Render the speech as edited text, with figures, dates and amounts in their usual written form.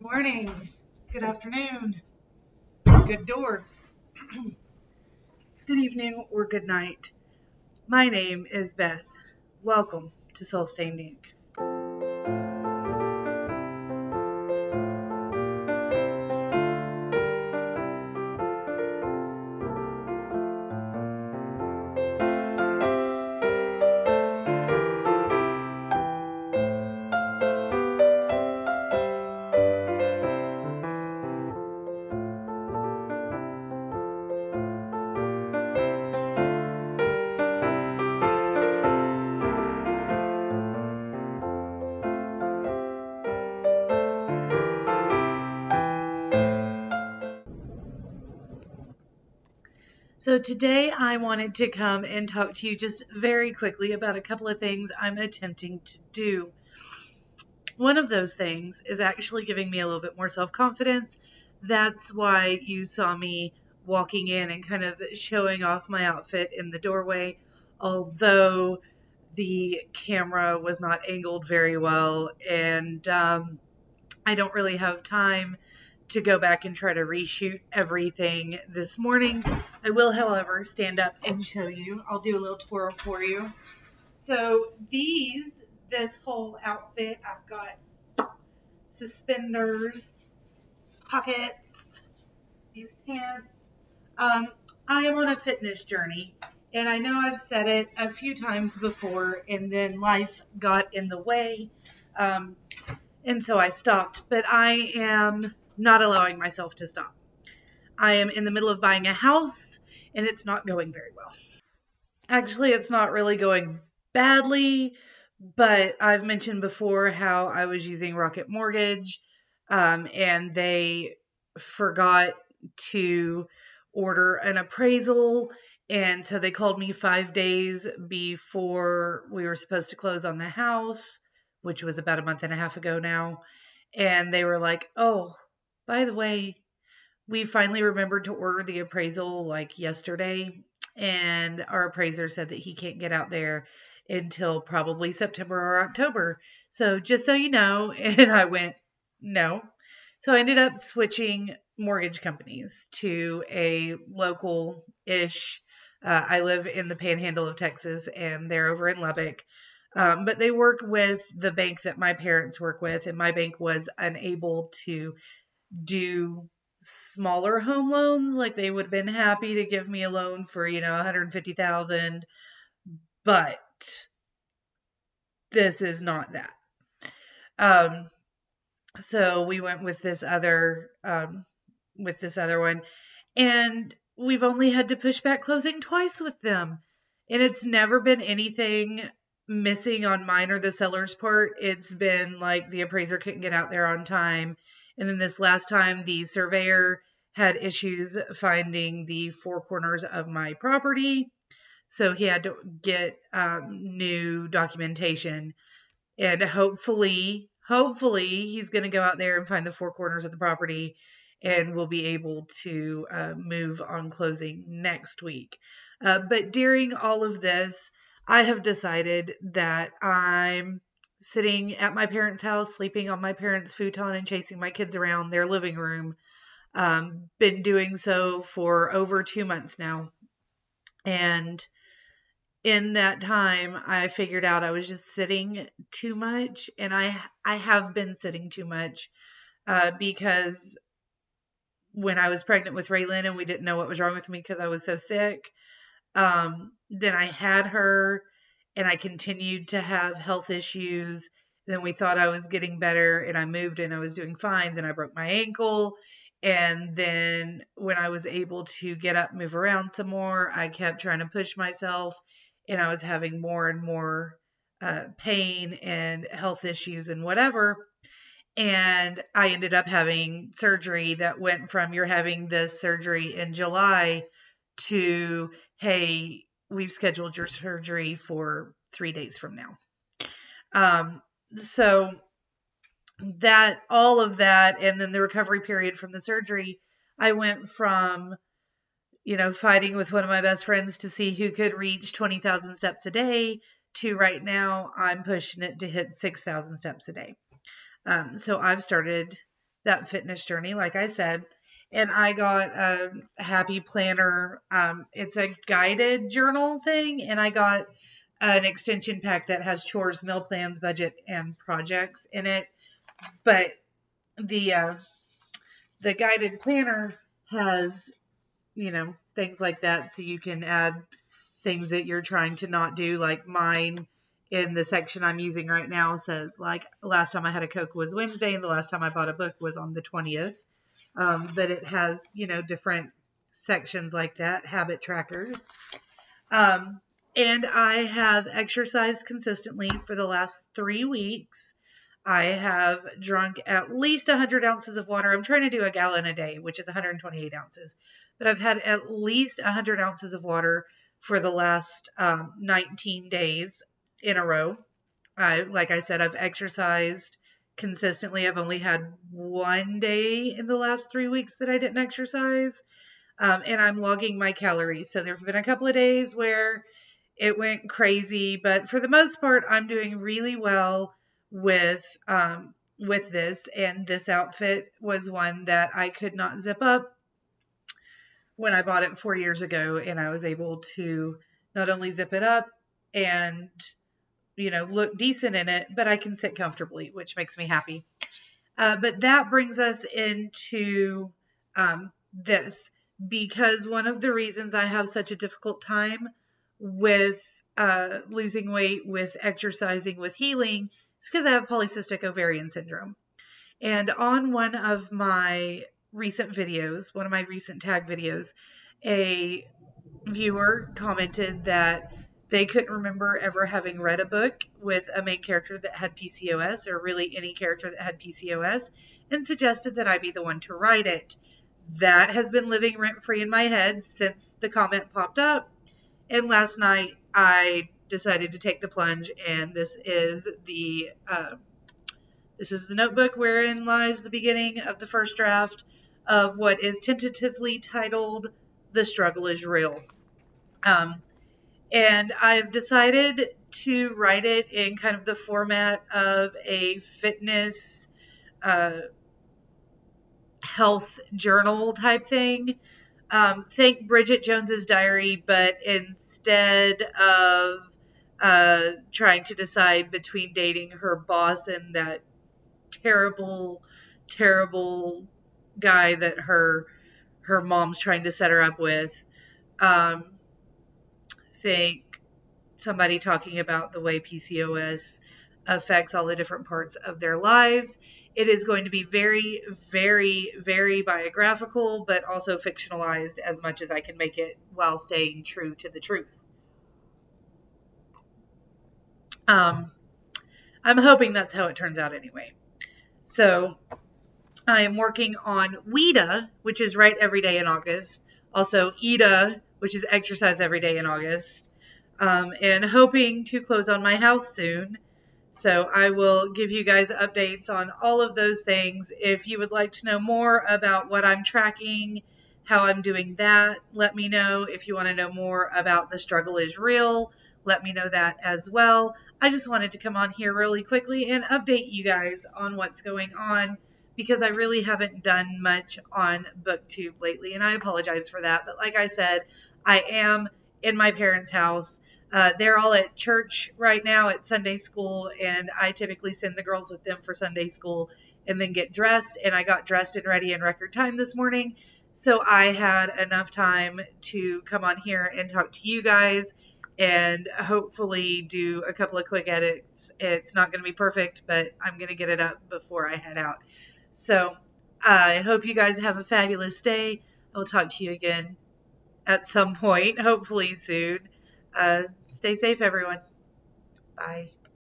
Morning, good afternoon, good door, good evening, or good night. My name is Beth. Welcome to Soul Stained Ink. So today I wanted to come and talk to you just very quickly about a couple of things I'm attempting to do. One of those things is actually giving me a little bit more self-confidence. That's why you saw me walking in and kind of showing off my outfit in the doorway, although the camera was not angled very well, and I don't really have time to go back and try to reshoot everything this morning. I will, however, stand up and show you. I'll do a little twirl for you. So this whole outfit, I've got suspenders, pockets, these pants. I am on a fitness journey, and I know I've said it a few times before, and then life got in the way, and so I stopped. But I am not allowing myself to stop. I am in the middle of buying a house, and it's not going very well. Actually, it's not really going badly, but I've mentioned before how I was using Rocket Mortgage, and they forgot to order an appraisal, and so they called me 5 days before we were supposed to close on the house, which was about a month and a half ago now, and they were like, "Oh, by the way, we finally remembered to order the appraisal like yesterday, and our appraiser said that he can't get out there until probably September or October. So just so you know," and I went, "No." So I ended up switching mortgage companies to a local-ish. I live in the panhandle of Texas, and they're over in Lubbock. But they work with the bank that my parents work with, and my bank was unable to do smaller home loans. Like, they would have been happy to give me a loan for, 150,000, but this is not that. So we went with this other one, and we've only had to push back closing twice with them. And it's never been anything missing on mine or the seller's part. It's been like the appraiser couldn't get out there on time. And then this last time, the surveyor had issues finding the four corners of my property. So he had to get new documentation. And hopefully he's going to go out there and find the four corners of the property, and we'll be able to move on closing next week. But during all of this, I have decided that I'm sitting at my parents' house, sleeping on my parents' futon and chasing my kids around their living room. Been doing so for over 2 months now. And in that time, I figured out I was just sitting too much, and I have been sitting too much because when I was pregnant with Raylan and we didn't know what was wrong with me because I was so sick, then I had her, and I continued to have health issues. Then we thought I was getting better, and I moved and I was doing fine. Then I broke my ankle. And then when I was able to get up, move around some more, I kept trying to push myself, and I was having more and more pain and health issues and whatever. And I ended up having surgery that went from, "You're having this surgery in July," to, "Hey, we've scheduled your surgery for 3 days from now." So all of that, and then the recovery period from the surgery, I went from, fighting with one of my best friends to see who could reach 20,000 steps a day to right now I'm pushing it to hit 6,000 steps a day. So I've started that fitness journey, like I said. And I got a happy planner. It's a guided journal thing, and I got an extension pack that has chores, meal plans, budget, and projects in it. But the the guided planner has, things like that, so you can add things that you're trying to not do. Like mine in the section I'm using right now says, like, last time I had a Coke was Wednesday, and the last time I bought a book was on the 20th. But it has, different sections like that, habit trackers. And I have exercised consistently for the last 3 weeks. I have drunk at least 100 ounces of water. I'm trying to do a gallon a day, which is 128 ounces. But I've had at least 100 ounces of water for the last 19 days in a row. Like I said, I've exercised consistently. I've only had 1 day in the last 3 weeks that I didn't exercise. And I'm logging my calories. So there have been a couple of days where it went crazy, but for the most part, I'm doing really well with this. And this outfit was one that I could not zip up when I bought it 4 years ago, and I was able to not only zip it up and look decent in it, but I can fit comfortably, which makes me happy. But that brings us into this, because one of the reasons I have such a difficult time with losing weight, with exercising, with healing, is because I have polycystic ovarian syndrome. And on one of my recent videos, one of my recent tag videos, a viewer commented that they couldn't remember ever having read a book with a main character that had PCOS, or really any character that had PCOS, and suggested that I be the one to write it. That has been living rent-free in my head since the comment popped up. And last night I decided to take the plunge, and this is the notebook wherein lies the beginning of the first draft of what is tentatively titled "The Struggle is Real." And I've decided to write it in kind of the format of a fitness health journal type thing. Think Bridget Jones's Diary, but instead of trying to decide between dating her boss and that terrible, terrible guy that her mom's trying to set her up with, think somebody talking about the way PCOS affects all the different parts of their lives. It is going to be very, very, very biographical, but also fictionalized as much as I can make it while staying true to the truth. I'm hoping that's how it turns out anyway. So I am working on WEDA, which is Write Every Day in August. Also EDA, which is Exercise Every Day in August. And hoping to close on my house soon. So I will give you guys updates on all of those things. If you would like to know more about what I'm tracking, how I'm doing that, let me know. If you want to know more about The Struggle is Real, let me know that as well. I just wanted to come on here really quickly and update you guys on what's going on, because I really haven't done much on BookTube lately, and I apologize for that. But like I said, I am in my parents' house. They're all at church right now at Sunday school, and I typically send the girls with them for Sunday school and then get dressed. And I got dressed and ready in record time this morning, so I had enough time to come on here and talk to you guys and hopefully do a couple of quick edits. It's not going to be perfect, but I'm going to get it up before I head out. So I hope you guys have a fabulous day. I'll talk to you again at some point, hopefully soon. Stay safe, everyone. Bye.